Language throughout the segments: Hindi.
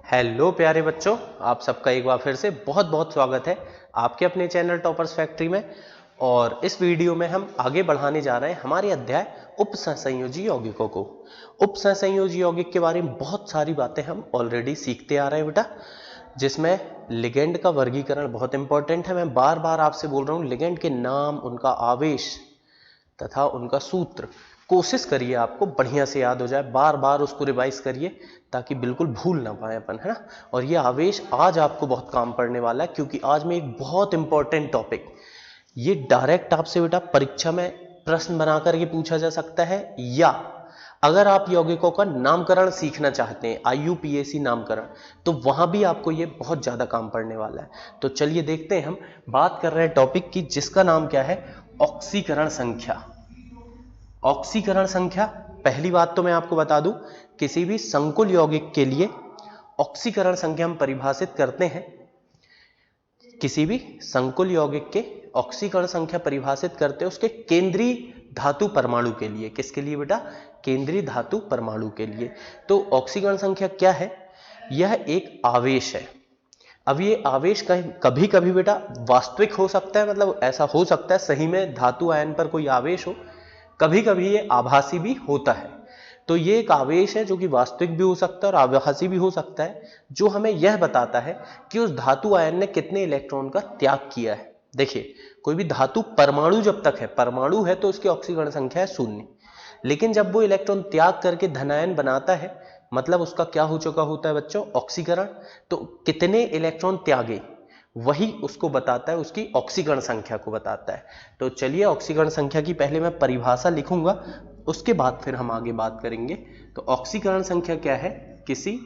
हेलो प्यारे बच्चों, आप सबका एक बार फिर से बहुत बहुत स्वागत है आपके अपने चैनल टॉपर्स फैक्ट्री में। और इस वीडियो में हम आगे बढ़ाने जा रहे हैं हमारे अध्याय उपसंयोजी यौगिकों को। उपसंयोजी यौगिक के बारे में बहुत सारी बातें हम ऑलरेडी सीखते आ रहे हैं बेटा, जिसमें लिगेंड का वर्गीकरण बहुत इंपॉर्टेंट है। मैं बार बार आपसे बोल रहा हूँ, लिगेंड के नाम, उनका आवेश तथा उनका सूत्र कोशिश करिए आपको बढ़िया से याद हो जाए। बार बार उसको रिवाइज करिए ताकि बिल्कुल भूल ना पाए अपन, है ना। और ये आवेश आज आपको बहुत काम पड़ने वाला है, क्योंकि आज में एक बहुत इंपॉर्टेंट टॉपिक, ये डायरेक्ट आपसे बेटा परीक्षा में प्रश्न बनाकर ये पूछा जा सकता है, या अगर आप यौगिकों का नामकरण सीखना चाहते हैं, IUPAC नामकरण, तो वहां भी आपको ये बहुत ज्यादा काम पड़ने वाला है। तो चलिए देखते हैं, हम बात कर रहे हैं टॉपिक की जिसका नाम क्या है, ऑक्सीकरण संख्या। ऑक्सीकरण संख्या, पहली बात तो मैं आपको बता दूं, किसी भी संकुल यौगिक के लिए ऑक्सीकरण संख्या हम परिभाषित करते हैं। किसी भी संकुल यौगिक के ऑक्सीकरण संख्या परिभाषित करते हैं उसके केंद्रीय धातु परमाणु के लिए। किसके लिए बेटा? केंद्रीय धातु परमाणु के लिए। तो ऑक्सीकरण संख्या क्या है? यह एक आवेश है। अब ये आवेश कभी कभी बेटा वास्तविक हो सकता है, मतलब ऐसा हो सकता है सही में धातु आयन पर कोई आवेश हो, कभी कभी ये आभासी भी होता है। तो ये एक आवेश है जो कि वास्तविक भी हो सकता है और आभासी भी हो सकता है, जो हमें यह बताता है कि उस धातु आयन ने कितने इलेक्ट्रॉन का त्याग किया है। देखिए, कोई भी धातु परमाणु जब तक है, परमाणु है तो उसकी ऑक्सीकरण संख्या है 0, लेकिन जब वो इलेक्ट्रॉन त्याग करके धनायन बनाता है, मतलब उसका क्या हो चुका होता है बच्चों, ऑक्सीकरण। तो कितने इलेक्ट्रॉन त्यागे, वही उसको बताता है, उसकी ऑक्सीकरण संख्या को बताता है। तो चलिए, ऑक्सीकरण संख्या की पहले मैं परिभाषा लिखूंगा, उसके बाद फिर हम आगे बात करेंगे। तो ऑक्सीकरण संख्या क्या है? किसी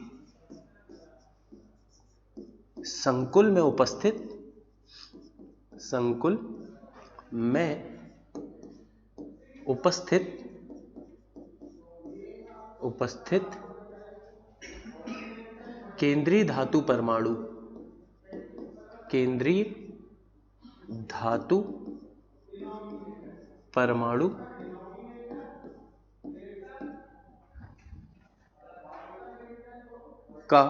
संकुल में उपस्थित केंद्रीय धातु परमाणु का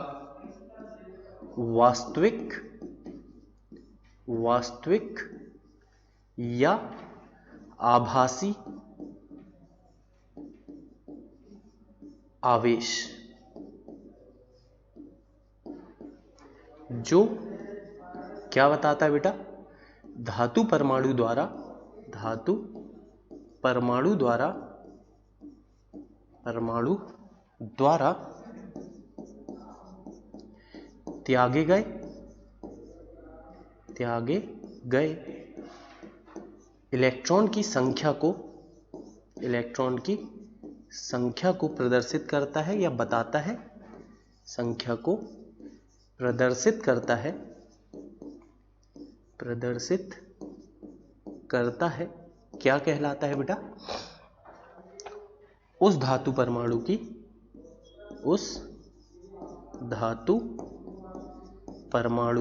वास्तविक या आभासी आवेश, जो क्या बताता है बेटा, धातु परमाणु द्वारा त्यागे गए इलेक्ट्रॉन की संख्या को प्रदर्शित करता है या बताता है, संख्या को प्रदर्शित करता है। क्या कहलाता है बेटा? उस धातु परमाणु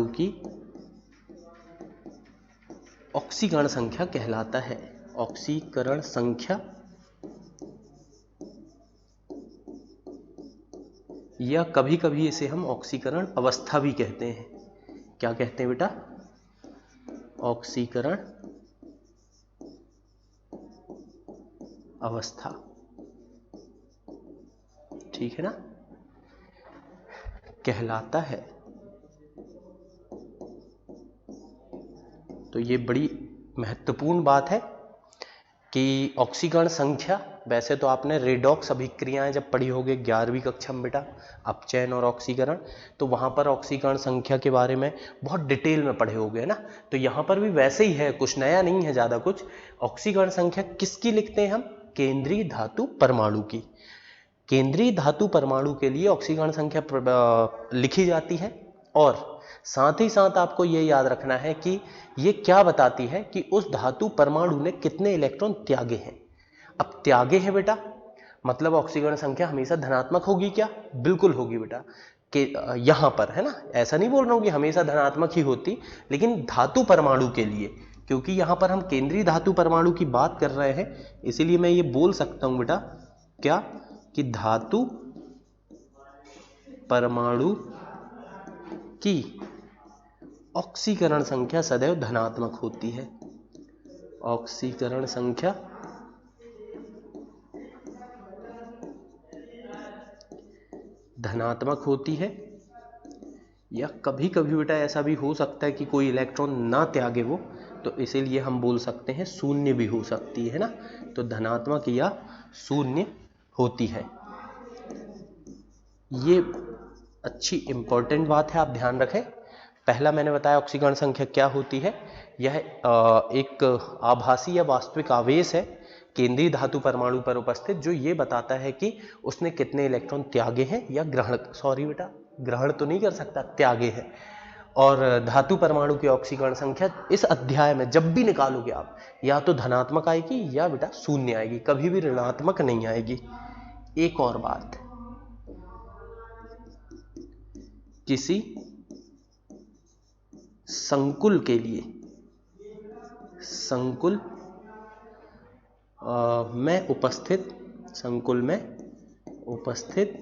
की ऑक्सीकरण संख्या कहलाता है। ऑक्सीकरण संख्या, या कभी कभी इसे हम ऑक्सीकरण अवस्था भी कहते हैं। क्या कहते हैं बेटा? ऑक्सीकरण अवस्था, ठीक है ना, कहलाता है। तो ये बड़ी महत्वपूर्ण बात है कि ऑक्सीकरण संख्या, वैसे तो आपने रेडॉक्स अभिक्रियाएं जब पढ़ी होगी 11वीं कक्षा में बेटा, अपचयन और ऑक्सीकरण, तो वहां पर ऑक्सीकरण संख्या के बारे में बहुत डिटेल में पढ़े होंगे ना। तो यहां पर भी वैसे ही है, कुछ नया नहीं है ज्यादा कुछ। ऑक्सीकरण संख्या किसकी लिखते हैं हम? केंद्रीय धातु परमाणु की। केंद्रीय धातु परमाणु के लिए ऑक्सीकरण संख्या लिखी जाती है। और साथ ही साथ आपको यह याद रखना है कि ये क्या बताती है कि उस धातु परमाणु ने कितने इलेक्ट्रॉन त्यागे हैं। अब त्यागे हैं बेटा, मतलब ऑक्सीकरण संख्या हमेशा धनात्मक होगी क्या? बिल्कुल होगी बेटा। कि यहां पर है ना, ऐसा नहीं बोल रहा हूं कि हमेशा धनात्मक ही होती, लेकिन धातु परमाणु के लिए, क्योंकि यहां पर हम केंद्रीय धातु परमाणु की बात कर रहे हैं, इसीलिए मैं ये बोल सकता हूं बेटा क्या, कि धातु परमाणु कि ऑक्सीकरण संख्या सदैव धनात्मक होती है। ऑक्सीकरण संख्या धनात्मक होती है, या कभी कभी बेटा ऐसा भी हो सकता है कि कोई इलेक्ट्रॉन ना त्यागे वो, तो इसीलिए हम बोल सकते हैं शून्य भी हो सकती है ना। तो धनात्मक या शून्य होती है। ये अच्छी इंपॉर्टेंट बात है, आप ध्यान रखें। पहला मैंने बताया ऑक्सीकरण संख्या क्या होती है। यह एक आभासी या वास्तविक आवेश है केंद्रीय धातु परमाणु पर उपस्थित, जो ये बताता है कि उसने कितने इलेक्ट्रॉन त्यागे हैं या ग्रहण तो नहीं कर सकता, त्यागे हैं। और धातु परमाणु की ऑक्सीकरण संख्या इस अध्याय में जब भी निकालोगे आप, या तो धनात्मक आएगी या बेटा शून्य आएगी, कभी भी ऋणात्मक नहीं आएगी। एक और बात, किसी संकुल के लिए, संकुल में उपस्थित, संकुल में उपस्थित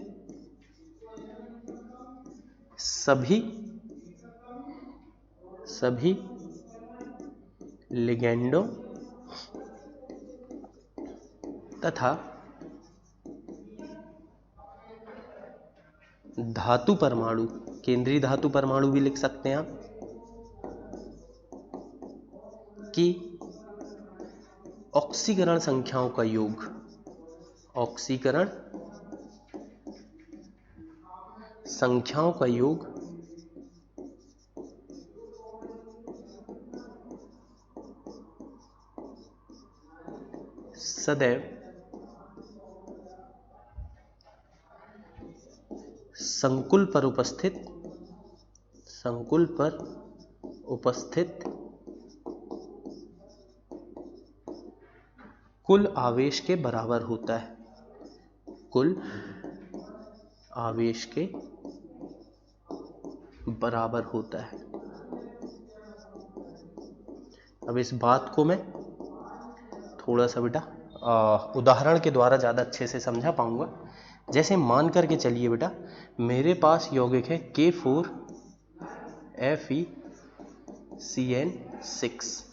सभी लिगेंडों तथा धातु परमाणु, केंद्रीय धातु परमाणु भी लिख सकते हैं आप, कि ऑक्सीकरण संख्याओं का योग, ऑक्सीकरण संख्याओं का योग सदैव संकुल पर उपस्थित कुल आवेश के बराबर होता है। कुल आवेश के बराबर होता है। अब इस बात को मैं थोड़ा सा बेटा उदाहरण के द्वारा ज़्यादा अच्छे से समझा पाऊंगा। जैसे मान करके चलिए बेटा, मेरे पास यौगिक है K4FeCN6,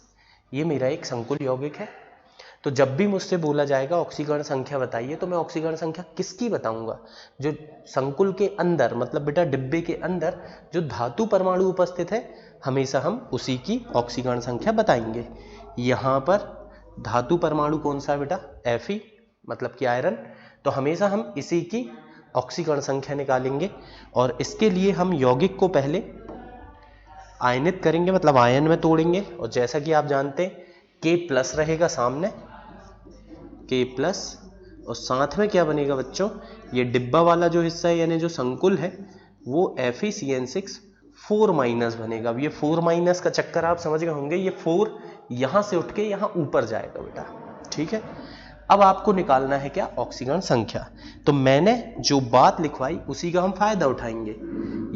ये मेरा एक संकुल यौगिक है। तो जब भी मुझसे बोला जाएगा ऑक्सीकरण संख्या बताइए, तो मैं ऑक्सीकरण संख्या किसकी बताऊंगा? जो संकुल के अंदर, मतलब बेटा डिब्बे के अंदर जो धातु परमाणु उपस्थित है, हमेशा हम उसी की ऑक्सीकरण संख्या बताएंगे। यहाँ पर धातु परमाणु कौन सा है बेटा? Fe, मतलब कि आयरन। तो हमेशा हम इसी की ऑक्सीकरण संख्या निकालेंगे, और इसके लिए हम यौगिक को पहले आयनित करेंगे, मतलब आयन में तोड़ेंगे। और जैसा कि आप जानते हैं K+ रहेगा सामने, K+, और साथ में क्या बनेगा बच्चों? ये डिब्बा वाला जो हिस्सा है, यानी जो संकुल है, वो FeCN6 4- बनेगा। अब ये 4- का चक्कर आप समझ गए होंगे, ये 4 यहां से उठ के यहां ऊपर जाएगा बेटा, ठीक है। अब आपको निकालना है क्या? ऑक्सीकरण संख्या। तो मैंने जो बात लिखवाई उसी का हम फायदा उठाएंगे।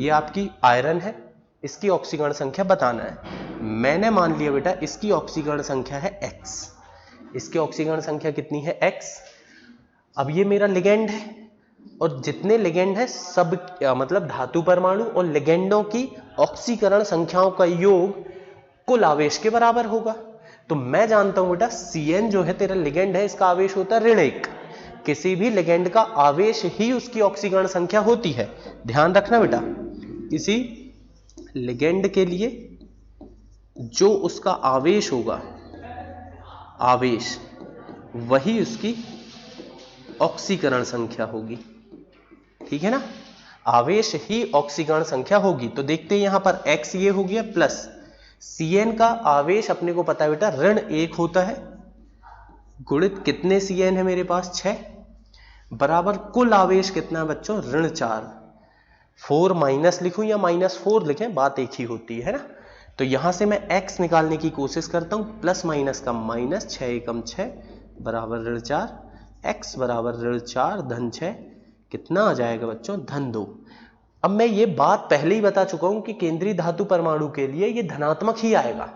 ये आपकी आयरन है, इसकी ऑक्सीकरण संख्या बताना है। मैंने मान लिया बेटा इसकी ऑक्सीकरण संख्या है X, इसकी ऑक्सीकरण संख्या कितनी है? X। अब ये मेरा लिगेंड है, और जितने लिगेंड है सब, मतलब धातु परमाणु और लिगेंडों की ऑक्सीकरण संख्याओं का योग कुल आवेश के बराबर होगा। तो मैं जानता हूं बेटा Cn जो है तेरा लिगेंड है, इसका आवेश होता है ऋण 1। किसी भी लिगेंड का आवेश ही उसकी ऑक्सीकरण संख्या होती है, ध्यान रखना बेटा। किसी लिगेंड के लिए जो उसका आवेश होगा, आवेश, वही उसकी ऑक्सीकरण संख्या होगी, ठीक है ना। आवेश ही ऑक्सीकरण संख्या होगी। तो देखते हैं यहां पर X ये हो गया, प्लस Cn का आवेश अपने को पता है बेटा ऋण 1 होता है, गुणित कितने Cn है मेरे पास? 6, बराबर कुल आवेश कितना है बच्चों? ऋण 4। 4- लिखूं या -4 लिखें, बात एक ही होती है ना। तो यहां से मैं X निकालने की कोशिश करता हूं, प्लस माइनस का माइनस, 6 एकम 6 बराबर ऋण 4, X बराबर ऋण 4 धन 6, कितना आ जाएगा बच्चों? धन 2। अब मैं ये बात पहले ही बता चुका हूं कि केंद्रीय धातु परमाणु के लिए ये धनात्मक ही आएगा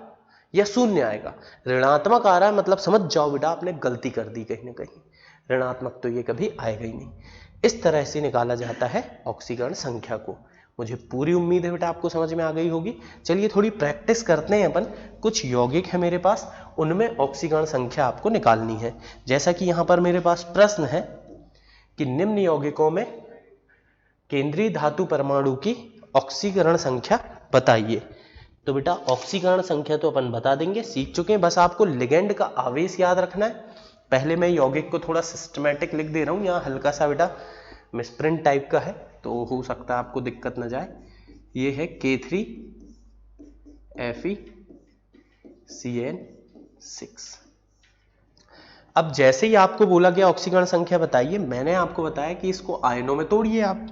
या शून्य आएगा। ऋणात्मक आ रहा है मतलब समझ जाओ बेटा आपने गलती कर दी कहीं ना कहीं, ऋणात्मक तो ये कभी आएगा ही नहीं। इस तरह से निकाला जाता है ऑक्सीकरण संख्या को। मुझे पूरी उम्मीद है बेटा आपको समझ में आ गई होगी। चलिए थोड़ी प्रैक्टिस करते हैं अपन। कुछ यौगिक है मेरे पास, उनमें ऑक्सीकरण संख्या आपको निकालनी है। जैसा कि यहां पर मेरे पास प्रश्न है कि निम्न यौगिकों में केंद्रीय धातु परमाणु की ऑक्सीकरण संख्या बताइए। तो बेटा ऑक्सीकरण संख्या तो अपन बता देंगे, सीख चुके हैं। बस आपको लिगेंड का आवेश याद रखना है। पहले मैं यौगिक को थोड़ा सिस्टमैटिक लिख दे रहा हूं, यहाँ हल्का सा बेटा मिसप्रिंट टाइप का है तो हो सकता है आपको दिक्कत न जाए। ये है K3FeCN6। अब जैसे ही आपको बोला गया ऑक्सीकरण संख्या बताइए, मैंने आपको बताया कि इसको आयनों में तोड़िए आप।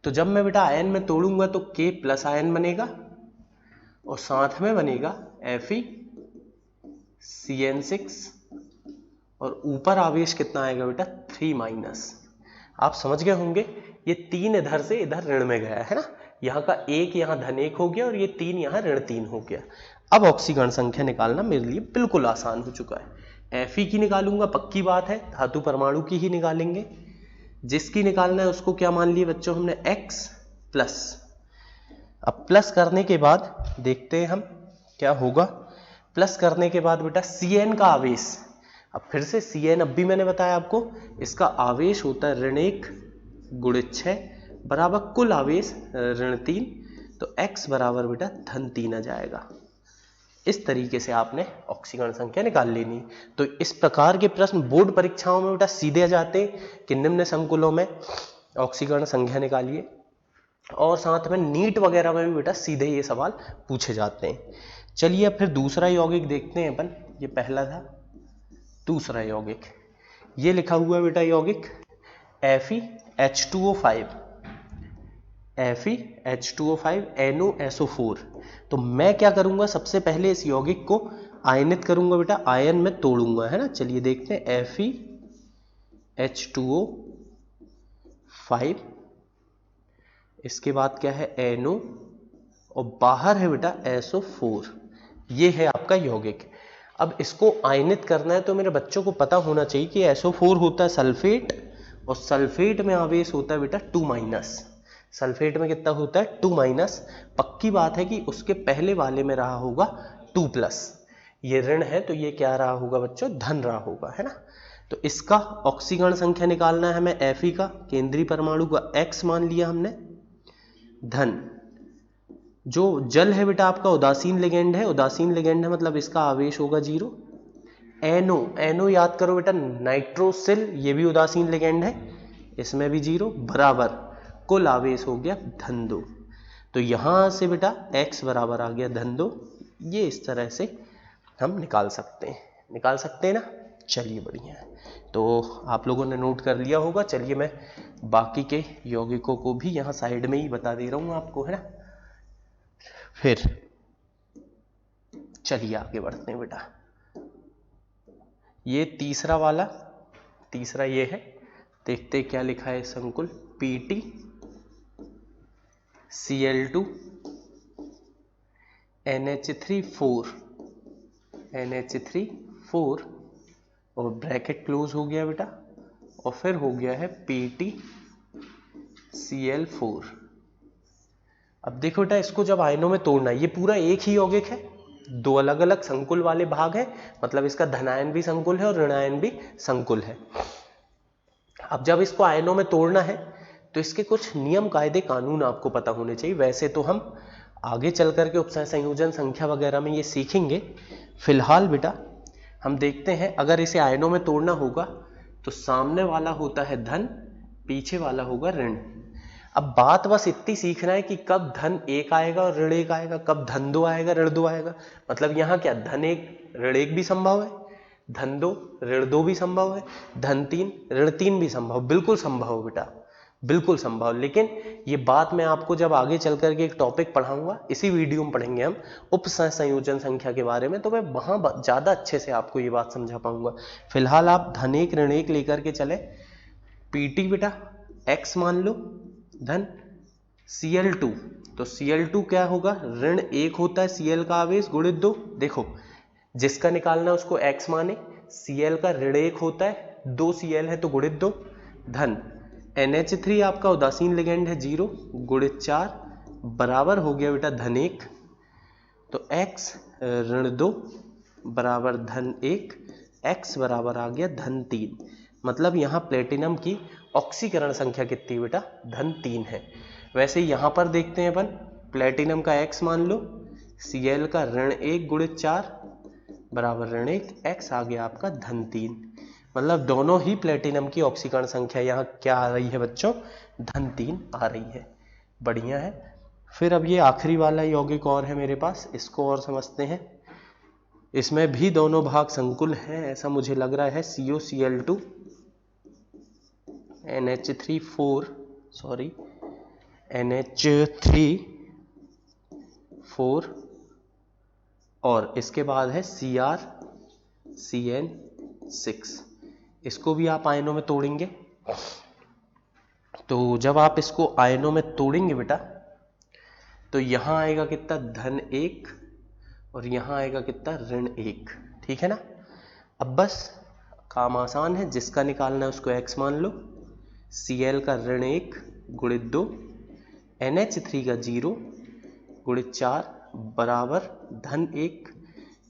तो जब मैं बेटा आयन में तोड़ूंगा तो K प्लस आयन बनेगा और साथ में बनेगा FeCN6 और ऊपर आवेश कितना आएगा बेटा 3 माइनस। आप समझ गए होंगे, ये 3 इधर से इधर ऋण में गया है ना, यहाँ का 1 यहाँ धन 1 हो गया और ये 3 यहाँ ऋण 3 हो गया। अब ऑक्सीकरण संख्या निकालना मेरे लिए बिल्कुल आसान हो चुका है। Fe की निकालूंगा, पक्की बात है, धातु परमाणु की ही निकालेंगे। जिसकी निकालना है उसको क्या मान लिए बच्चों हमने X प्लस। अब प्लस करने के बाद देखते हैं हम क्या होगा। प्लस करने के बाद बेटा Cn का आवेश, अब फिर से Cn, अब भी मैंने बताया आपको, इसका आवेश होता है ऋण 1 गुणित 6 बराबर कुल आवेश ऋण 3, तो X बराबर बेटा धन 3 आ जाएगा। इस तरीके से आपने ऑक्सीकरण संख्या निकाल लेनी। तो इस प्रकार के प्रश्न बोर्ड परीक्षाओं में बेटा सीधे आ जाते हैं कि निम्न संकुलों में ऑक्सीकरण संख्या निकालिए, और साथ में नीट वगैरह में भी बेटा सीधे ये सवाल पूछे जाते हैं। चलिए अब फिर दूसरा यौगिक देखते हैं अपन। ये पहला था, दूसरा यौगिक ये लिखा हुआ है बेटा यौगिक FeH2O5 NoSO4। तो मैं क्या करूंगा, सबसे पहले इस यौगिक को आयनित करूंगा बेटा, आयन में तोड़ूंगा, है ना। चलिए देखते हैं FeH2O5, इसके बाद क्या है NO और बाहर है बेटा SO4। ये है आपका यौगिक। अब इसको आयनित करना है तो मेरे बच्चों को पता होना चाहिए कि SO4 होता है सल्फेट, और सल्फेट में आवेश होता है बेटा 2 माइनस। सल्फेट में कितना होता है 2 माइनस। पक्की बात है कि उसके पहले वाले में रहा होगा 2 प्लस। ये ऋण है तो ये क्या रहा होगा बच्चों, धन रहा होगा, है ना। तो इसका ऑक्सीकरण संख्या निकालना है हमें। Fe का केंद्रीय परमाणु का X मान लिया हमने, धन जो जल है बेटा आपका उदासीन लिगेंड है, उदासीन लिगेंड है मतलब इसका आवेश होगा 0। NO याद करो बेटा नाइट्रोसिल, ये भी उदासीन लिगेंड है, इसमें भी 0 बराबर कुल आवेश हो गया धन 2। तो यहां से बेटा X बराबर आ गया धन 2। ये इस तरह से हम निकाल सकते हैं ना। चलिए बढ़िया है, तो आप लोगों ने नोट कर लिया होगा। चलिए मैं बाकी के यौगिकों को भी यहाँ साइड में ही बता दे रहा हूँ आपको, है ना। फिर चलिए आगे बढ़ते हैं बेटा। ये तीसरा वाला, तीसरा ये है, देखते क्या लिखा है संकुल PtCl2 NH3 और ब्रैकेट क्लोज हो गया बेटा, और फिर हो गया है PtCl4। अब देखो बेटा इसको जब आयनों में तोड़ना है, ये पूरा एक ही यौगिक है, 2 अलग अलग संकुल वाले भाग है, मतलब इसका धनायन भी संकुल है और ऋणायन भी संकुल है। अब जब इसको आयनों में तोड़ना है तो इसके कुछ नियम कायदे कानून आपको पता होने चाहिए। वैसे तो हम आगे चल करके उपसय संयोजन संख्या वगैरह में ये सीखेंगे। फिलहाल बेटा हम देखते हैं, अगर इसे आयनों में तोड़ना होगा तो सामने वाला होता है धन, पीछे वाला होगा ऋण। अब बात बस इतनी सीखना है कि कब धन 1 आएगा और ऋण 1 आएगा, कब धन 2 आएगा ऋण 2 आएगा। मतलब यहाँ क्या धन 1 ऋण 1 भी संभव है, धन 2 ऋण 2 भी संभव है, धन 3 ऋण 3 भी संभव, बिल्कुल संभव बेटा, बिल्कुल संभव। लेकिन ये बात मैं आपको जब आगे चल करके एक टॉपिक पढ़ाऊंगा, इसी वीडियो में पढ़ेंगे हम उपसय संयोजन संख्या के बारे में, तो मैं वहां ज्यादा अच्छे से आपको ये बात समझा पाऊंगा। फिलहाल आप धन 1 ऋण 1 लेकर के चले। Pt बेटा X मान लो, धन Cl2, तो Cl2 क्या होगा, ऋण 1 होता है Cl का आवेश गुणित 2। देखो जिसका निकालना है उसको X माने, Cl का ऋण 1 होता है, 2 Cl है तो गुणित 2, धन NH3 आपका उदासीन लिगेंड है 0 गुणित 4 बराबर हो गया बेटा -1, तो x -2 बराबर -1, x बराबर आ गया -3। मतलब यहाँ प्लेटिनम की ऑक्सीकरण संख्या कितनी है बेटा? -3 है। वैसे यहाँ पर देखते हैं अपन, प्लेटिनम का x मान लो, Cl का -1 गुणित 4 बराबर -1, x आ गया आपका -3। मतलब दोनों ही प्लेटिनम की ऑक्सीकरण संख्या यहाँ क्या आ रही है बच्चों? -3 आ रही है। बढ़िया है। फिर अब ये आखिरी वाला यौगिक और है मेरे पास, इसको और समझते हैं। इसमें भी दोनों भाग संकुल हैं ऐसा मुझे लग रहा है। COCl2 NH3 4 और इसके बाद है CrCN6। इसको भी आप आयनों में तोड़ेंगे। तो जब आप इसको आयनों में तोड़ेंगे बेटा, तो यहां आएगा कितना? -1 और यहां आएगा कितना? -1। ठीक है ना? अब बस काम आसान है, जिसका निकालना है उसको x मान लो। Cl का -1 गुणित 2, NH3 का 0 गुणित 4 बराबर -1,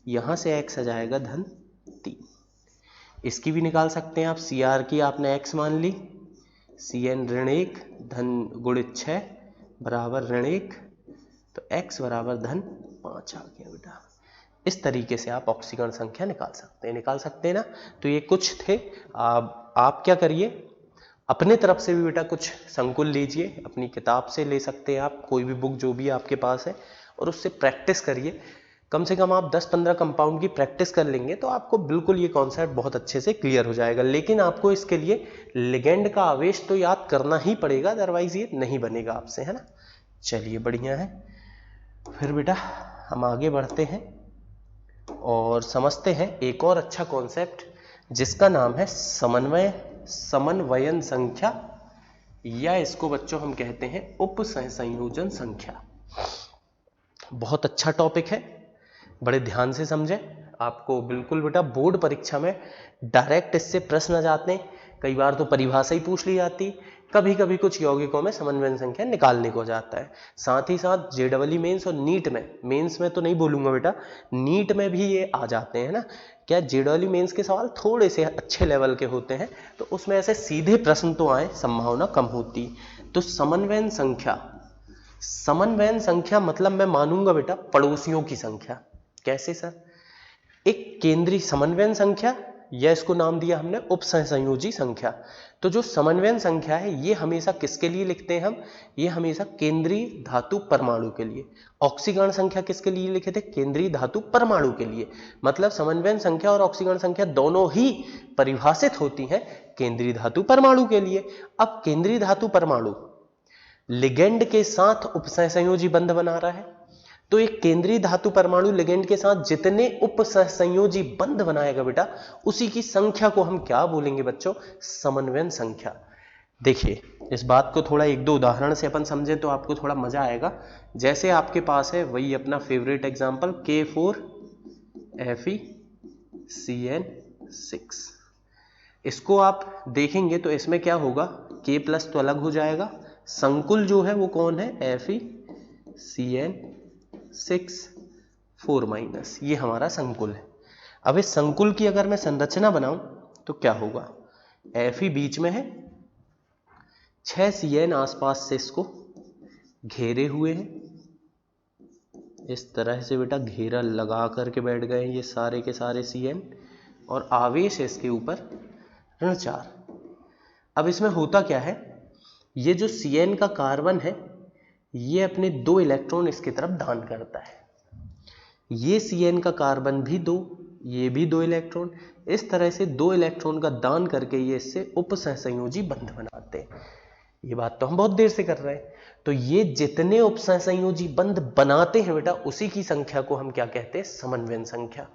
यहां से x आ जाएगा -3। इसकी भी निकाल सकते हैं आप। Cr की आपने x मान ली, Cn -1 गुणित 6 बराबर -1, तो x बराबर -5 आ गया बेटा। इस तरीके से आप ऑक्सीकरण संख्या निकाल सकते हैं ना। तो ये कुछ थे। आप क्या करिए, अपने तरफ से भी बेटा कुछ संकुल लीजिए, अपनी किताब से ले सकते हैं आप, कोई भी बुक जो भी आपके पास है, और उससे प्रैक्टिस करिए। कम से कम आप 10-15 कंपाउंड की प्रैक्टिस कर लेंगे तो आपको बिल्कुल ये कॉन्सेप्ट बहुत अच्छे से क्लियर हो जाएगा। लेकिन आपको इसके लिए लिगेंड का आवेश तो याद करना ही पड़ेगा, अदरवाइज ये नहीं बनेगा आपसे, है ना। चलिए बढ़िया है। फिर बेटा हम आगे बढ़ते हैं और समझते हैं एक और अच्छा कॉन्सेप्ट, जिसका नाम है समन्वयन संख्या, या इसको बच्चों हम कहते हैं उप सहसंयोजन संख्या। बहुत अच्छा टॉपिक है, बड़े ध्यान से समझें। आपको बिल्कुल बेटा बोर्ड परीक्षा में डायरेक्ट इससे प्रश्न आ जाते हैं। कई बार तो परिभाषा ही पूछ ली जाती, कभी कभी कुछ यौगिकों में समन्वयन संख्या निकालने को जाता है। साथ ही साथ JEE मेंस और नीट में, मेंस में तो नहीं बोलूंगा बेटा, नीट में भी ये आ जाते हैं ना। क्या JEE मेंस के सवाल थोड़े से अच्छे लेवल के होते हैं, तो उसमें ऐसे सीधे प्रश्न तो आए, संभावना कम होती। तो समन्वयन संख्या मतलब मैं मानूंगा बेटा पड़ोसियों की संख्या। कैसे सर? एक केंद्रीय समन्वयन संख्या, या इसको नाम दिया हमने उप सहसंयोजी संख्या। तो जो समन्वयन संख्या है ये हमेशा किसके लिए लिखते हैं हम? ये हमेशा केंद्रीय धातु परमाणु के लिए। ऑक्सीकरण संख्या किसके लिए लिखे थे? केंद्रीय धातु परमाणु के लिए। मतलब समन्वयन संख्या और ऑक्सीकरण संख्या दोनों ही परिभाषित होती हैं केंद्रीय धातु परमाणु के लिए। अब केंद्रीय धातु परमाणु लिगेंड के साथ उपसहसंयोजी बंध बना रहा है, तो एक केंद्रीय धातु परमाणु लिगेंड के साथ जितने उपसहसंयोजी बंध बनाएगा बेटा, उसी की संख्या को हम क्या बोलेंगे बच्चों? समन्वयन संख्या। देखिए इस बात को थोड़ा 1-2 उदाहरण से अपन समझे तो आपको थोड़ा मजा आएगा। जैसे आपके पास है वही अपना फेवरेट एग्जांपल K4Fe(CN6). इसको आप देखेंगे तो इसमें क्या होगा, K+ तो अलग हो जाएगा, संकुल जो है वो कौन है? Fe(CN6) 4-, ये हमारा संकुल है। अब इस संकुल की अगर मैं संरचना बनाऊं तो क्या होगा? Fe बीच में है, 6 CN आसपास से इसको घेरे हुए हैं, इस तरह से बेटा घेरा लगा करके बैठ गए ये सारे के सारे CN, और आवेश है इसके ऊपर ऋण 4। अब इसमें होता क्या है, ये जो CN का कार्बन है ये अपने 2 इलेक्ट्रॉन इसकी तरफ दान करता है। ये CN का कार्बन भी 2, ये भी 2 इलेक्ट्रॉन, इस तरह से 2 इलेक्ट्रॉन का दान करके ये इससे उपसहसंयोजी बंध बनाते हैं। ये बात तो हम बहुत देर से कर रहे हैं। तो ये जितने उपसहसंयोजी बंध बनाते हैं बेटा, उसी की संख्या को हम क्या कहते हैं? समन्वयन संख्या।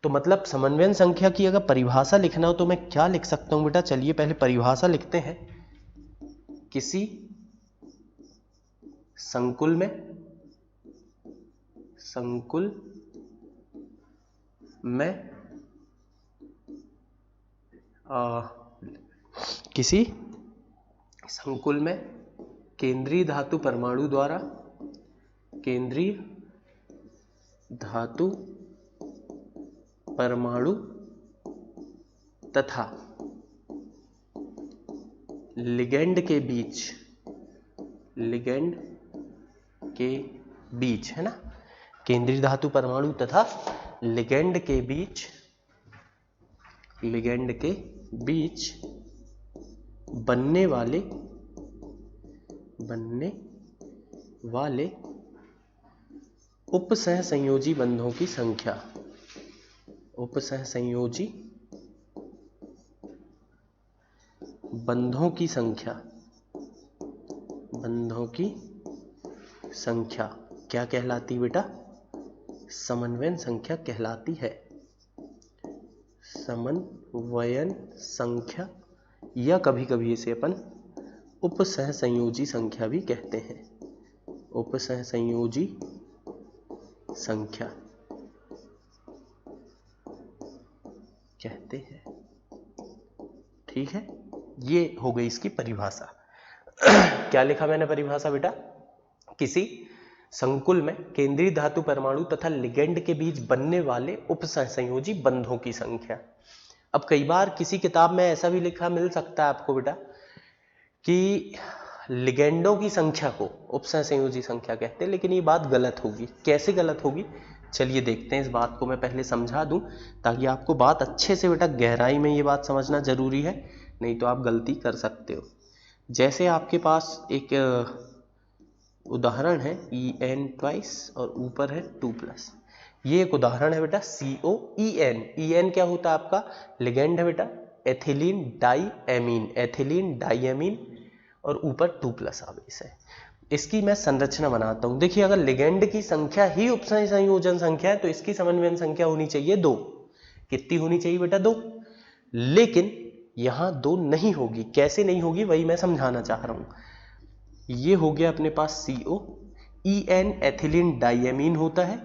तो मतलब समन्वयन संख्या की अगर परिभाषा लिखना हो तो मैं क्या लिख सकता हूं बेटा? चलिए पहले परिभाषा लिखते हैं। किसी संकुल में किसी संकुल में केंद्रीय धातु परमाणु द्वारा, केंद्रीय धातु परमाणु तथा लिगेंड के बीच, लिगेंड के बीच, है ना, केंद्रीय धातु परमाणु तथा लिगेंड के बीच, लिगेंड के बीच बनने वाले उपसहसंयोजी बंधों की संख्या, उपसहसंयोजी बंधों की संख्या, बंधों की संख्या क्या कहलाती बेटा? समन्वयन संख्या कहलाती है। समन्वयन संख्या, या कभी कभी इसे अपन उपसहसंयोजी संख्या भी कहते हैं, उपसहसंयोजी संख्या कहते हैं। ठीक है, ये हो गई इसकी परिभाषा। क्या लिखा मैंने परिभाषा बेटा? किसी संकुल में केंद्रीय धातु परमाणु तथा लिगेंड के बीच बनने वाले उपसहसंयोजी बंधों की संख्या। अब कई बार किसी किताब में ऐसा भी लिखा मिल सकता है आपको बेटा कि लिगेंडों की संख्या को उपसहसंयोजी संख्या कहते हैं, लेकिन ये बात गलत होगी। कैसे गलत होगी, चलिए देखते हैं। इस बात को मैं पहले समझा दूं ताकि आपको बात अच्छे से बेटा गहराई में ये बात समझना जरूरी है, नहीं तो आप गलती कर सकते हो। जैसे आपके पास एक उदाहरण है En ट्वाइस और ऊपर है 2+, ये एक उदाहरण है बेटा COEN। En क्या होता है आपका? लिगेंड है बेटा, एथिलीन डाईएमीन, एथिलीन डाईएमीन, और ऊपर 2+ आवेश है। इसकी मैं संरचना बनाता हूं। देखिए, अगर लिगेंड की संख्या ही उपसंयोजन संख्या है तो इसकी समन्वयन संख्या होनी चाहिए 2। कितनी होनी चाहिए बेटा? 2। लेकिन यहां 2 नहीं होगी। कैसे नहीं होगी वही मैं समझाना चाह रहा हूं। ये हो गया अपने पास CO, En एथिलीन डाईएमीन होता है।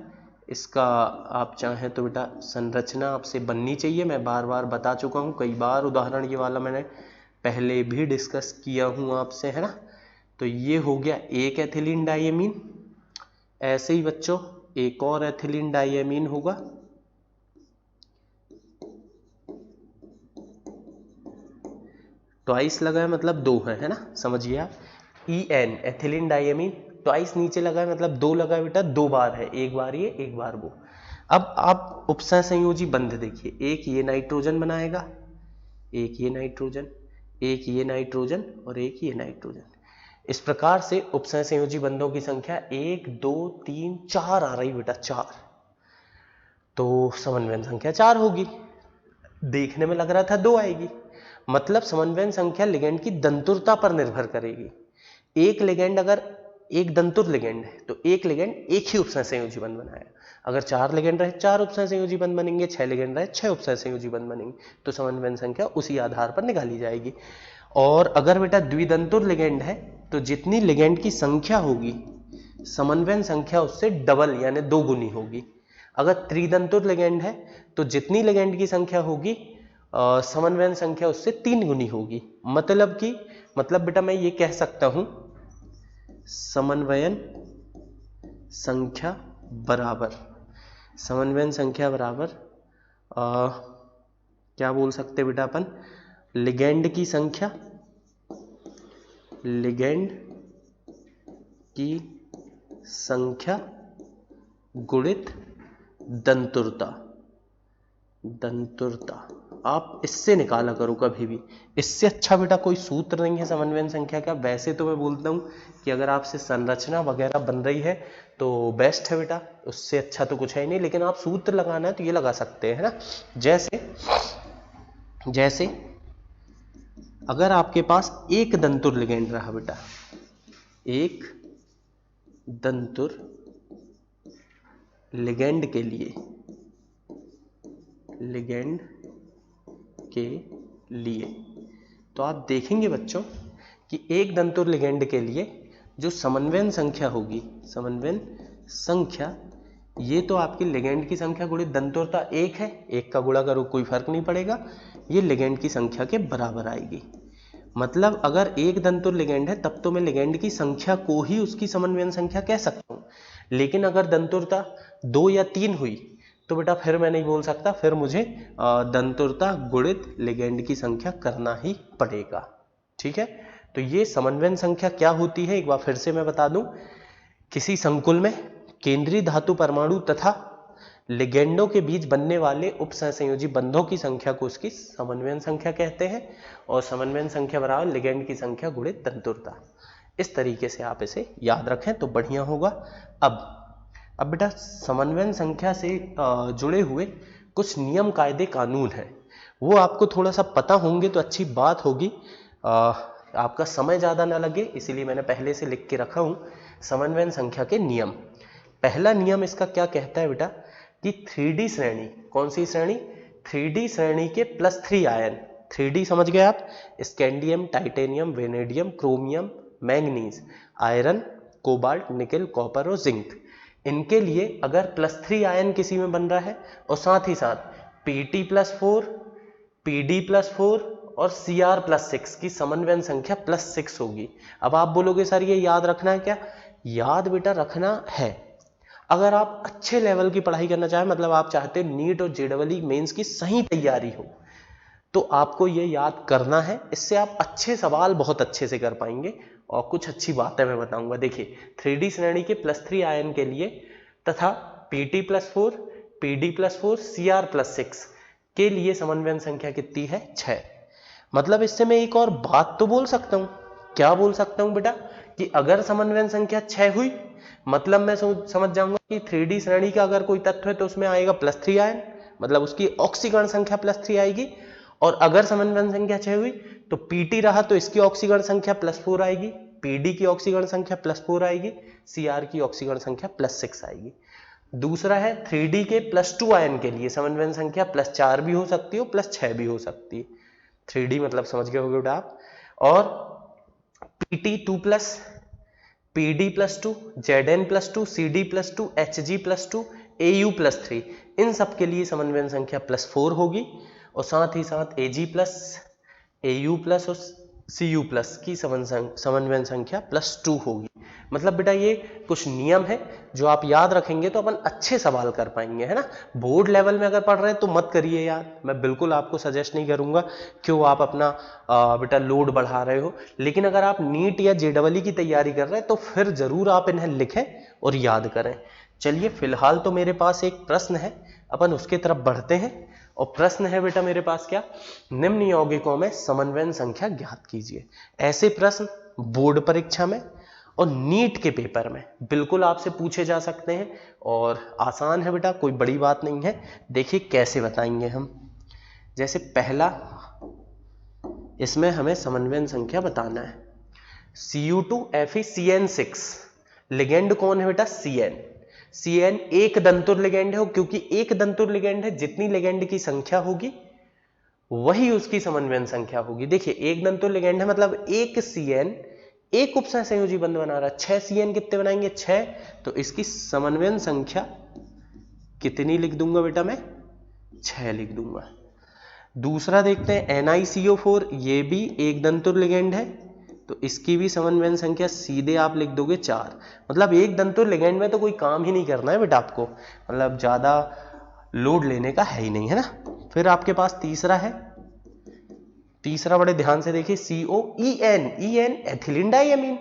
इसका आप चाहें तो बेटा संरचना आपसे बननी चाहिए। मैं बार बार बता चुका हूं, कई बार उदाहरण ये वाला मैंने पहले भी डिस्कस किया हूं आपसे, है ना। तो ये हो गया एक एथिलीन डाईएमीन। ऐसे ही बच्चों एक और एथिलीन डाईएमीन होगा, ट्वाइस लगा है मतलब 2 है ना, समझिए आप। En एथिलीन डाईएमीन, ट्वाइस नीचे लगा है मतलब 2 लगा है बेटा, 2 बार है, एक बार ये एक बार वो। अब आप उपसहसंयोजी बंध देखिए, एक ये नाइट्रोजन बनाएगा, एक ये नाइट्रोजन, एक ये नाइट्रोजन और एक ये नाइट्रोजन। इस प्रकार से उपसहसंयोजी बंधों की संख्या 1 2 3 4 आ रही बेटा, 4। तो समन्वयन संख्या 4 होगी। देखने में लग रहा था 2 आएगी, मतलब समन्वयन संख्या लिगेंड की दंतुरता पर निर्भर करेगी। एक लिगेंड अगर एक दंतुर लिगेंड है तो एक लिगेंड एक ही उपसहसंयोजी बंध बनाएगा। अगर 4 लिगेंड रहे 4 उपसहसंयोजी बंध बनेंगे, 6 लिगेंड रहे 6 उपसहसंयोजी बंध बनेंगे। तो समन्वयन संख्या उसी आधार पर निकाली जाएगी। और अगर बेटा द्विदंतुर लिगेंड है तो जितनी लिगेंड की संख्या होगी समन्वयन संख्या उससे डबल यानी 2 गुनी होगी। अगर त्रिदंतुर लिगेंड है तो जितनी लिगेंड की संख्या होगी समन्वयन संख्या उससे 3 गुनी होगी। मतलब बेटा मैं ये कह सकता हूं समन्वयन संख्या बराबर, समन्वयन संख्या बराबर क्या बोल सकते बेटा अपन, लिगेंड की संख्या, लिगेंड की संख्या गुणित दंतुरता, दंतुरता। आप इससे निकाला करो कभी भी, इससे अच्छा बेटा कोई सूत्र नहीं है समन्वयन संख्या का। वैसे तो मैं बोलता हूं कि अगर आपसे संरचना वगैरह बन रही है तो बेस्ट है बेटा, उससे अच्छा तो कुछ है ही नहीं। लेकिन आप सूत्र लगाना है तो ये लगा सकते हैं, है ना। जैसे अगर आपके पास एक दंतुर लिगेंड रहा बेटा, एक दंतुर लिगेंड के लिए, लिगेंड के लिए तो आप देखेंगे बच्चों कि एक दंतुर लिगेंड के लिए जो समन्वयन संख्या होगी, समन्वयन संख्या, ये तो आपकी लिगेंड की संख्या गुणित दंतुरता 1 है, 1 का गुणा करो कोई फर्क नहीं पड़ेगा, ये लिगेंड की संख्या के बराबर आएगी। मतलब अगर एक दंतुर लिगेंड है तब तो मैं लिगेंड की संख्या को ही उसकी समन्वयन संख्या कह सकता हूँ, लेकिन अगर दंतुरता 2 या 3 हुई तो बेटा फिर मैं नहीं बोल सकता, फिर मुझे दंतुरता गुणित लिगेंड की संख्या करना ही पड़ेगा। ठीक है, तो ये समन्वयन संख्या क्या होती है एक बार फिर से मैं बता दूं। किसी संकुल में केंद्रीय धातु परमाणु तथा लिगेंडों के बीच बनने वाले उपसहसंयोजी बंधों की संख्या को उसकी समन्वयन संख्या कहते हैं, और समन्वयन संख्या बराबर लिगेंड की संख्या गुणित दंतुरता। इस तरीके से आप इसे याद रखें तो बढ़िया होगा। अब बेटा समन्वयन संख्या से जुड़े हुए कुछ नियम कायदे कानून हैं, वो आपको थोड़ा सा पता होंगे तो अच्छी बात होगी, आपका समय ज़्यादा ना लगे, इसीलिए मैंने पहले से लिख के रखा हूँ। समन्वयन संख्या के नियम, पहला नियम इसका क्या कहता है बेटा कि 3D श्रेणी, कौन सी श्रेणी, 3D श्रेणी के +3 आयन, 3D समझ गए आप, scandium, titanium, vanadium, chromium, manganese, iron, cobalt, nickel, copper और जिंक, इनके लिए अगर +3 आयन किसी में बन रहा है और साथ ही साथ Pt+4, Pd+4 और Cr+6 की समन्वयन संख्या +6 होगी। अब आप बोलोगे सर ये याद रखना है क्या? याद बेटा रखना है। अगर आप अच्छे लेवल की पढ़ाई करना चाहें, मतलब आप चाहते हैं नीट और जेईई मेंस की सही तैयारी हो, तो आपको ये याद करना है। इससे आप अच्छे सवाल बहुत अच्छे से कर पाएंगे और कुछ अच्छी बातें मैं बताऊंगा। देखिए 3D श्रेणी के +3 आयन के लिए तथा Pt+4, Pd+4, Cr+6 के लिए समन्वयन संख्या कितनी है? 6। मतलब इससे मैं एक और बात तो बोल सकता हूं, क्या बोल सकता हूं बेटा कि अगर समन्वयन संख्या 6 हुई मतलब मैं समझ जाऊंगा कि 3D श्रेणी का अगर कोई तत्व है तो उसमें आएगा +3 आयन, मतलब उसकी ऑक्सीकरण संख्या +3 आएगी। और अगर समन्वयन संख्या 6 हुई तो Pt रहा तो इसकी ऑक्सीकरण संख्या +4 आएगी, Pd की ऑक्सीकरण संख्या +4 आएगी, Cr की ऑक्सीकरण संख्या +6 आएगी। दूसरा है 3D के +2 आयन के लिए समन्वयन संख्या +4 भी हो सकती है, +6 भी हो सकती है। 3D मतलब समझ गए होगे बेटा आप। और Pt2+, Pd+2, Zn+2, Cd+2, Hg+2, Au+3, इन सब के लिए समन्वयन संख्या +4 होगी, और साथ ही साथ Ag+, Au+ और Cu+ की समन्वयन संख्या +2 होगी। मतलब बेटा ये कुछ नियम है जो आप याद रखेंगे तो अपन अच्छे सवाल कर पाएंगे, है ना। बोर्ड लेवल में अगर पढ़ रहे हैं तो मत करिए याद, मैं बिल्कुल आपको सजेस्ट नहीं करूंगा, क्यों आप अपना बेटा लोड बढ़ा रहे हो। लेकिन अगर आप नीट या जेईई की तैयारी कर रहे हैं तो फिर जरूर आप इन्हें लिखें और याद करें। चलिए फिलहाल तो मेरे पास एक प्रश्न है, अपन उसके तरफ बढ़ते हैं। और प्रश्न है बेटा मेरे पास क्या, निम्न यौगिकों में समन्वयन संख्या ज्ञात कीजिए। ऐसे प्रश्न बोर्ड परीक्षा में और नीट के पेपर में बिल्कुल आपसे पूछे जा सकते हैं, और आसान है बेटा, कोई बड़ी बात नहीं है। देखिए कैसे बताएंगे हम। जैसे पहला, इसमें हमें समन्वयन संख्या बताना है। Cu2Fe(CN6), लिगेंड कौन है बेटा? Cn। Cn एक दंतुर लिगेंड है, क्योंकि एक दंतुर लिगेंड है, जितनी लिगेंड की संख्या होगी वही उसकी समन्वयन संख्या होगी। देखिए एक दंतुर लिगेंड है मतलब एक Cn एक उपसहसंयोजी बंध बना रहा है, 6 Cn कितने बनाएंगे? 6। तो इसकी समन्वयन संख्या कितनी लिख दूंगा बेटा मैं? 6 लिख दूंगा। दूसरा देखते हैं NiCO4, ये भी एक दंतुर लिगेंड है, तो इसकी भी समन्वयन संख्या सीधे आप लिख दोगे 4। मतलब एक दंतुर लिगेंड में तो कोई काम ही नहीं करना है बेटा आपको, मतलब ज्यादा लोड लेने का है ही नहीं, है ना। फिर आपके पास तीसरा है, तीसरा बड़े ध्यान से देखिए, COEN, एथिलीन डाइअमीन।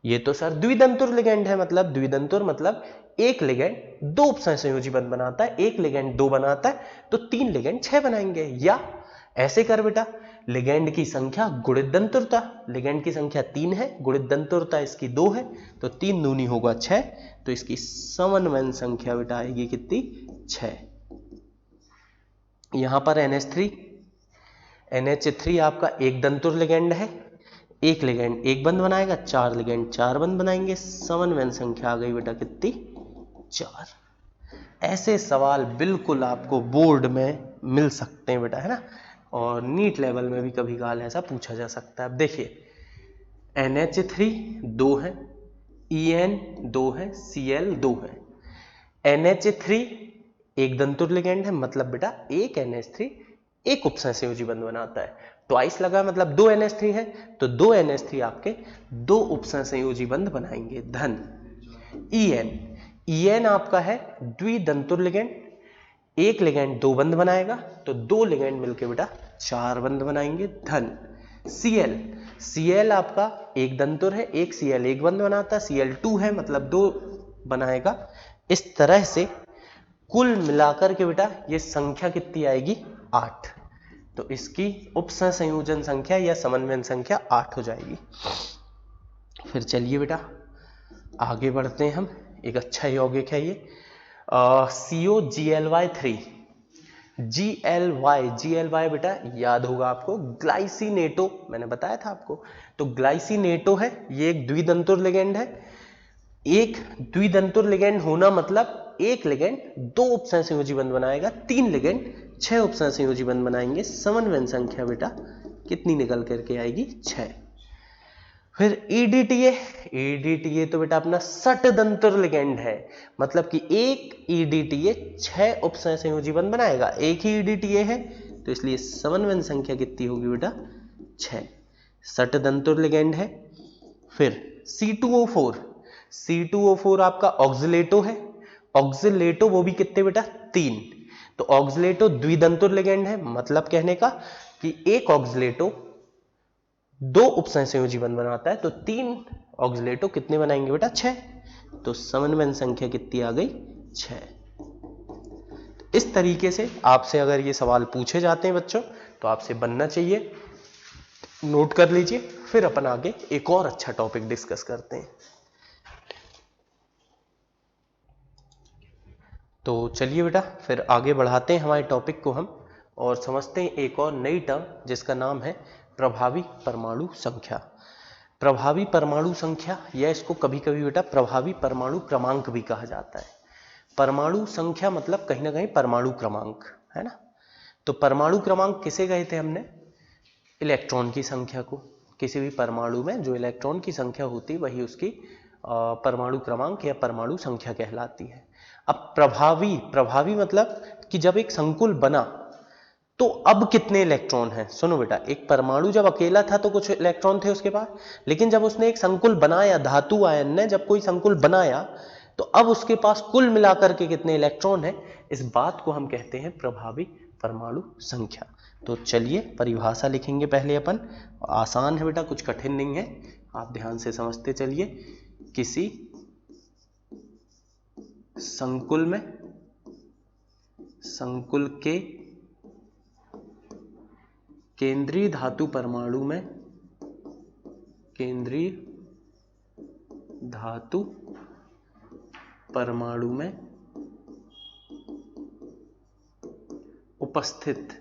ये तो सर द्विदंतुर लिगेंड है, मतलब द्विदंतुर मतलब एक लिगेंड दो उपसहसंयोजी बंध बनाता है, एक लिगेंड 2 बनाता है, तो 3 लिगेंड 6 बनाएंगे। या ऐसे कर बेटा, लिगेंड की संख्या गुणित दंतुरता, लिगेंड की संख्या 3 है, गुणित दंतुरता इसकी 2 है, तो 3 दूनी होगा 6, तो इसकी समन्वयन संख्या बेटा आएगी कितनी? 6। यहां पर NH3, NH3 आपका एक दंतुर लिगेंड है, एक लिगेंड एक बंध बनाएगा, 4 लिगेंड 4 बंध बनाएंगे, समन्वयन संख्या आ गई बेटा कितनी? 4। ऐसे सवाल बिल्कुल आपको बोर्ड में मिल सकते हैं बेटा, है ना, और नीट लेवल में भी कभी काल ऐसा पूछा जा सकता है। अब देखिए NH3 2 है, EN 2 है, Cl 2 है। NH3 एक दंतुर लिगेंड है, मतलब बेटा एक NH3 एक उपसहसंयोजी बंध बनाता है। ट्वाइस लगा मतलब 2 NH3 है, तो 2 NH3 आपके 2 उपसंयोजी बंध बनाएंगे, धन। EN आपका है द्विदंतुर लिगेंड, एक लिगेंड 2 बंध बनाएगा, तो 2 लिगेंड मिलके बेटा 4 बंध बनाएंगे, धन। Cl आपका एक दंतुर है, एक Cl एक बंध बनाता है, Cl2 है मतलब 2 बनाएगा। इस तरह से कुल मिलाकर के बेटा ये संख्या कितनी आएगी, 8। तो इसकी उपसंयोजन संख्या या समन्वयन संख्या 8 हो जाएगी। फिर चलिए बेटा आगे बढ़ते हैं हम। एक अच्छा यौगिक है ये COGLY3। GLY बेटा याद होगा आपको, ग्लाइसिनेटो, मैंने बताया था आपको। तो ग्लाइसिनेटो है, ये एक द्विदंतुर लिगेंड है। एक द्विदंतुर लिगेंड होना मतलब एक लिगेंड 2 उपसंयोजी बंध बनाएगा, 3 लिगेंड 6 उपसंयोजी बंध बनाएंगे। समन्वयन संख्या बेटा कितनी निकल करके आएगी, 6। फिर EDTA तो बेटा अपना षटदंतुर लिगेंड है, मतलब कि एक EDTA 6 उपसंयोजी बंध बनाएगा। एक ही EDTA है तो इसलिए समन्वयन संख्या कितनी होगी बेटा, 6। षटदंतुर लिगेंड है। फिर C2O4 आपका ऑक्सिलेटो है। ऑक्सिलेटो वो भी कितने बेटा, 3। तो ऑक्सिलेटो द्विदंतुर लिगेंड है, मतलब कहने का कि एक ऑक्सिलेटो 2 उपसंयोजी बंध बनाता है, तो 3 ऑक्सिलेटो कितने बनाएंगे बेटा, 6। तो समन्वयन संख्या कितनी आ गई, 6। इस तरीके से आपसे अगर ये सवाल पूछे जाते हैं बच्चों तो आपसे बनना चाहिए, नोट कर लीजिए। फिर अपन आगे एक और अच्छा टॉपिक डिस्कस करते हैं। तो चलिए बेटा फिर आगे बढ़ाते हैं हमारे टॉपिक को हम, और समझते हैं एक और नई टर्म जिसका नाम है प्रभावी परमाणु संख्या। प्रभावी परमाणु संख्या, या इसको कभी कभी बेटा प्रभावी परमाणु क्रमांक भी कहा जाता है। परमाणु संख्या मतलब कहीं ना कहीं परमाणु क्रमांक है ना। तो परमाणु क्रमांक किसे कहे थे हमने, इलेक्ट्रॉन की संख्या को। किसी भी परमाणु में जो इलेक्ट्रॉन की संख्या होती है वही उसकी परमाणु क्रमांक या परमाणु संख्या कहलाती है। अब प्रभावी मतलब कि जब एक संकुल बना तो अब कितने इलेक्ट्रॉन हैं। सुनो बेटा, एक परमाणु जब अकेला था तो कुछ इलेक्ट्रॉन थे उसके पास, लेकिन जब उसने एक संकुल बनाया, धातु आयन ने जब कोई संकुल बनाया तो अब उसके पास कुल मिलाकर के कितने इलेक्ट्रॉन हैं, इस बात को हम कहते हैं प्रभावी परमाणु संख्या। तो चलिए परिभाषा लिखेंगे पहले अपन, आसान है बेटा, कुछ कठिन नहीं है, आप ध्यान से समझते चलिए। किसी संकुल के केंद्रीय धातु परमाणु में उपस्थित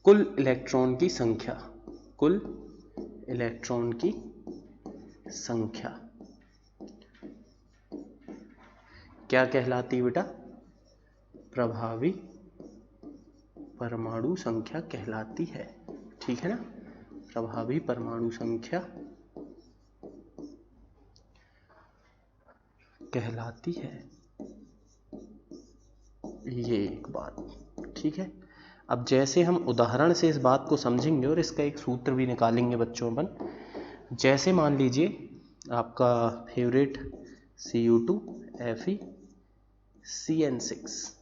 कुल इलेक्ट्रॉन की संख्या क्या कहलाती है बेटा, प्रभावी परमाणु संख्या कहलाती है। ठीक है ना, प्रभावी परमाणु संख्या कहलाती है, ये एक बात। ठीक है, अब जैसे हम उदाहरण से इस बात को समझेंगे और इसका एक सूत्र भी निकालेंगे बच्चों अपन। जैसे मान लीजिए आपका फेवरेट Cu2Fe(CN6),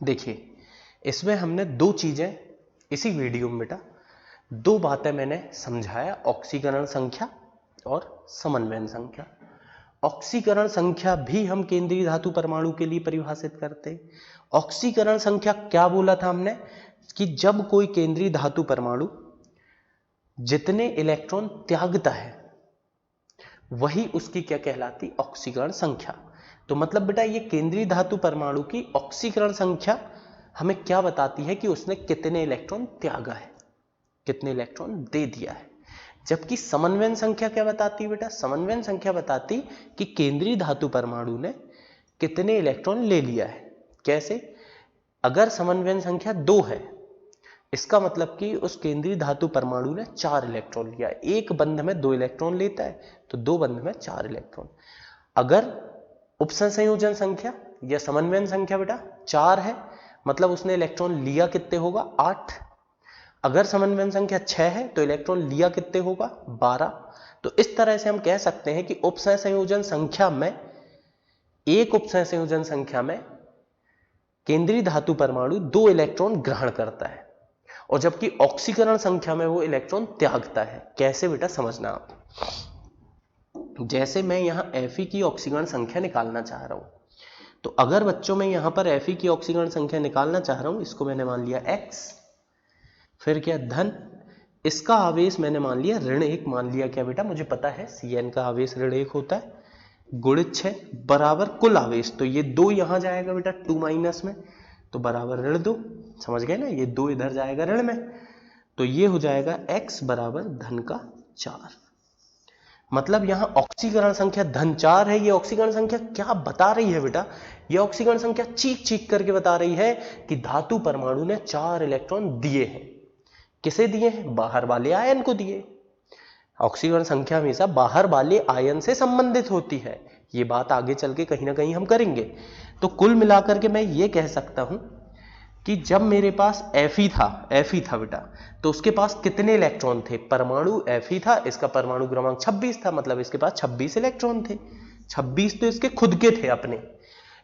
देखिए इसमें हमने 2 चीजें इसी वीडियो में बेटा 2 बातें मैंने समझाया, ऑक्सीकरण संख्या और समन्वयन संख्या। ऑक्सीकरण संख्या भी हम केंद्रीय धातु परमाणु के लिए परिभाषित करते हैं। ऑक्सीकरण संख्या क्या बोला था हमने, कि जब कोई केंद्रीय धातु परमाणु जितने इलेक्ट्रॉन त्यागता है वही उसकी क्या कहलाती, ऑक्सीकरण संख्या। तो मतलब बेटा ये केंद्रीय धातु परमाणु की ऑक्सीकरण संख्या हमें क्या बताती है कि उसने कितने इलेक्ट्रॉन त्यागा है, कितने इलेक्ट्रॉन दे दिया है। जबकि समन्वयन संख्या क्या बताती है बेटा, समन्वयन संख्या बताती कि केंद्रीय धातु परमाणु ने कितने इलेक्ट्रॉन ले लिया है। कैसे, अगर समन्वयन संख्या 2 है इसका मतलब कि उस केंद्रीय धातु परमाणु ने 4 इलेक्ट्रॉन लिया। एक बंध में 2 इलेक्ट्रॉन लेता है तो 2 बंध में 4 इलेक्ट्रॉन। अगर उपसंयोजन संख्या यह समन्वयन संख्या बेटा 4 है, मतलब उसने इलेक्ट्रॉन लिया कितने होगा 8। अगर समन्वयन संख्या 6 है तो इलेक्ट्रॉन लिया कितने होगा 12। तो इस तरह से हम कह सकते हैं कि उपसंयोजन संख्या में, एक उपसंयोजन संख्या में केंद्रीय धातु परमाणु 2 इलेक्ट्रॉन ग्रहण करता है और जबकि ऑक्सीकरण संख्या में वो इलेक्ट्रॉन त्यागता है। कैसे बेटा समझना आप। जैसे मैं यहां Fe की ऑक्सीकरण संख्या निकालना चाह रहा हूं, तो अगर बच्चों में यहां पर Fe की ऑक्सीकरण संख्या निकालना चाह रहा हूं, इसको मैंने मान लिया x, फिर क्या धन, इसका आवेश मैंने मान लिया ऋण 1, मान लिया क्या बेटा, मुझे पता है Cn का आवेश ऋण 1 होता है, गुणित 6 बराबर कुल आवेश, तो ये 2 यहां जाएगा बेटा 2 माइनस में, तो बराबर ऋण 2, समझ गए ना, ये 2 इधर जाएगा ऋण में, तो ये हो जाएगा x बराबर धन का 4। मतलब यहां ऑक्सीकरण संख्या धन 4 है। ये ऑक्सीकरण संख्या क्या बता रही है बेटा, ये ऑक्सीकरण संख्या चीख चीख करके बता रही है कि धातु परमाणु ने 4 इलेक्ट्रॉन दिए हैं। किसे दिए हैं, बाहर वाले आयन को दिए। ऑक्सीकरण संख्या हमेशा बाहर वाले आयन से संबंधित होती है, ये बात आगे चल के कहीं ना कहीं हम करेंगे। तो कुल मिलाकर के मैं ये कह सकता हूं कि जब मेरे पास Fe था बेटा, तो उसके पास कितने इलेक्ट्रॉन थे, परमाणु Fe था, इसका परमाणु क्रमांक 26 था, मतलब इसके पास 26 इलेक्ट्रॉन थे। 26 तो इसके खुद के थे अपने,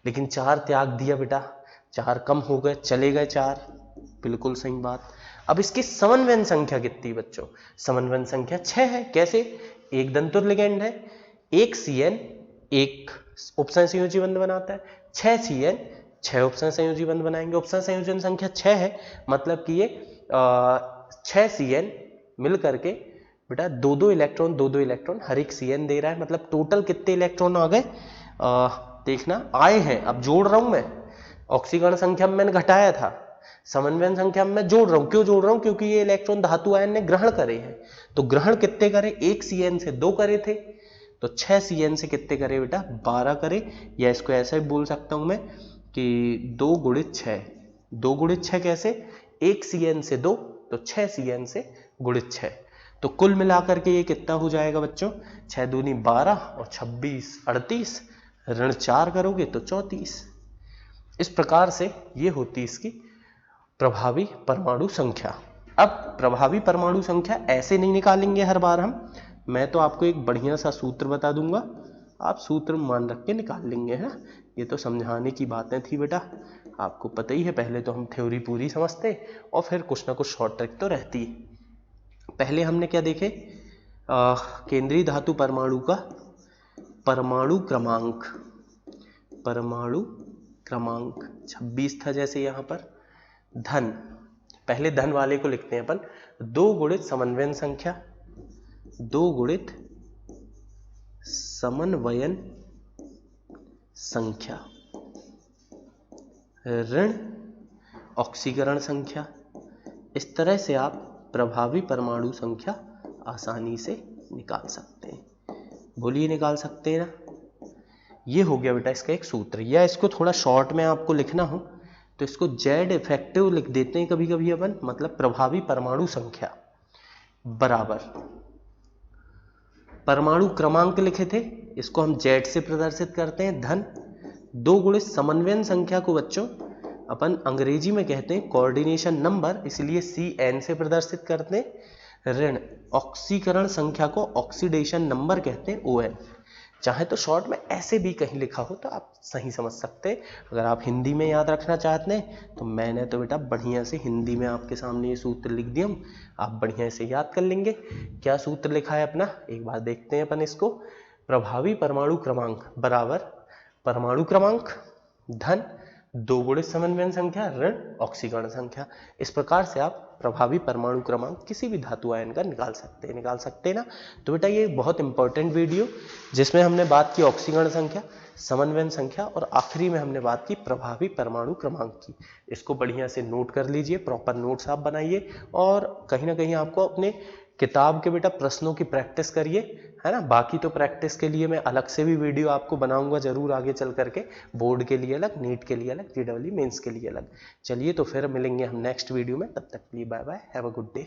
लेकिन 4 त्याग दिया बेटा, 4 कम हो गए, चले गए 4, बिल्कुल सही बात। अब इसकी समन्वयन संख्या कितनी बच्चों, समन्वयन संख्या 6 है। कैसे, एक दंतुर लिगेंड है, एक Cn एक उपसंयोजी बंध बनाता है, 6 Cn 6 उपसंयोजी बंध बनाएंगे। उपसंयोजन संख्या 6 है, मतलब कि ये 6 Cn मिल करके बेटा 2-2 इलेक्ट्रॉन हर एक Cn दे रहा है, मतलब टोटल कितने इलेक्ट्रॉन आ गए, देखना आए हैं। अब जोड़ रहा हूं मैं, ऑक्सीकरण संख्या में मैंने घटाया था, समन्वयन संख्या में मैं जोड़ रहा हूं। क्यों जोड़ रहा हूं, क्योंकि ये इलेक्ट्रॉन धातु आयन ने ग्रहण करे हैं। तो ग्रहण कितने करे, एक Cn से 2 करे थे, तो 6 Cn से कितने करे बेटा 12 करे, या इसको ऐसा भी बोल सकता हूं मैं कि 2 गुणित 6, 2 गुणित 6 कैसे, एक Cn से 2, तो 6 Cn से गुणित 6, तो कुल मिलाकर के ये कितना हो जाएगा बच्चों, 6 दूनी 12 और 26 38, ऋण 4 करोगे तो 34। इस प्रकार से ये होती इसकी प्रभावी परमाणु संख्या। अब प्रभावी परमाणु संख्या ऐसे नहीं निकालेंगे हर बार हम, मैं तो आपको एक बढ़िया सा सूत्र बता दूंगा, आप सूत्र मान रख के निकाल लेंगे, है। ये तो समझाने की बातें थी बेटा, आपको पता ही है, पहले तो हम थ्योरी पूरी समझते और फिर कुछ ना कुछ शॉर्ट ट्रिक तो रहती है। पहले हमने क्या देखे, केंद्रीय धातु परमाणु का परमाणु क्रमांक 26 था, जैसे यहां पर धन, पहले धन वाले को लिखते हैं अपन, 2 गुणित समन्वयन संख्या, 2 गुणित समन्वयन संख्या ऋण ऑक्सीकरण संख्या। इस तरह से आप प्रभावी परमाणु संख्या आसानी से निकाल सकते हैं। बोलिए, निकाल सकते हैं ना। ये हो गया बेटा इसका एक सूत्र, या इसको थोड़ा शॉर्ट में आपको लिखना हो तो इसको Z इफेक्टिव लिख देते हैं कभी कभी अपन, मतलब प्रभावी परमाणु संख्या बराबर परमाणु क्रमांक लिखे थे, इसको हम Z से प्रदर्शित करते हैं धन, 2 गुणित समन्वयन संख्या को बच्चों अपन अंग्रेजी में कहते हैं कोऑर्डिनेशन नंबर, इसलिए Cn से प्रदर्शित करते हैं, ऋण ऑक्सीकरण संख्या को ऑक्सीडेशन नंबर कहते हैं ON। चाहे तो शॉर्ट में ऐसे भी कहीं लिखा हो तो आप सही समझ सकते हैं। अगर आप हिंदी में याद रखना चाहते हैं तो मैंने तो बेटा बढ़िया से हिंदी में आपके सामने ये सूत्र लिख दिया, आप बढ़िया से याद कर लेंगे। क्या सूत्र लिखा है अपना, एक बार देखते हैं अपन इसको, प्रभावी परमाणु क्रमांक बराबर परमाणु क्रमांक धन 2 गुणित समन्वयन संख्या ऋण ऑक्सीकरण संख्या। इस प्रकार से आप प्रभावी परमाणु क्रमांक किसी भी धातु आयन का निकाल सकते हैं ना। तो बेटा ये बहुत इंपॉर्टेंट वीडियो जिसमें हमने बात की ऑक्सीकरण संख्या, समन्वयन संख्या और आखिरी में हमने बात की प्रभावी परमाणु क्रमांक की। इसको बढ़िया से नोट कर लीजिए, प्रॉपर नोट्स आप बनाइए और कहीं ना कहीं आपको अपने किताब के बेटा प्रश्नों की प्रैक्टिस करिए, है ना। बाकी तो प्रैक्टिस के लिए मैं अलग से भी वीडियो आपको बनाऊंगा जरूर आगे चल करके, बोर्ड के लिए अलग, नीट के लिए अलग, JEE मेंस के लिए अलग। चलिए तो फिर मिलेंगे हम नेक्स्ट वीडियो में, तब तक के लिए bye bye, have a good day.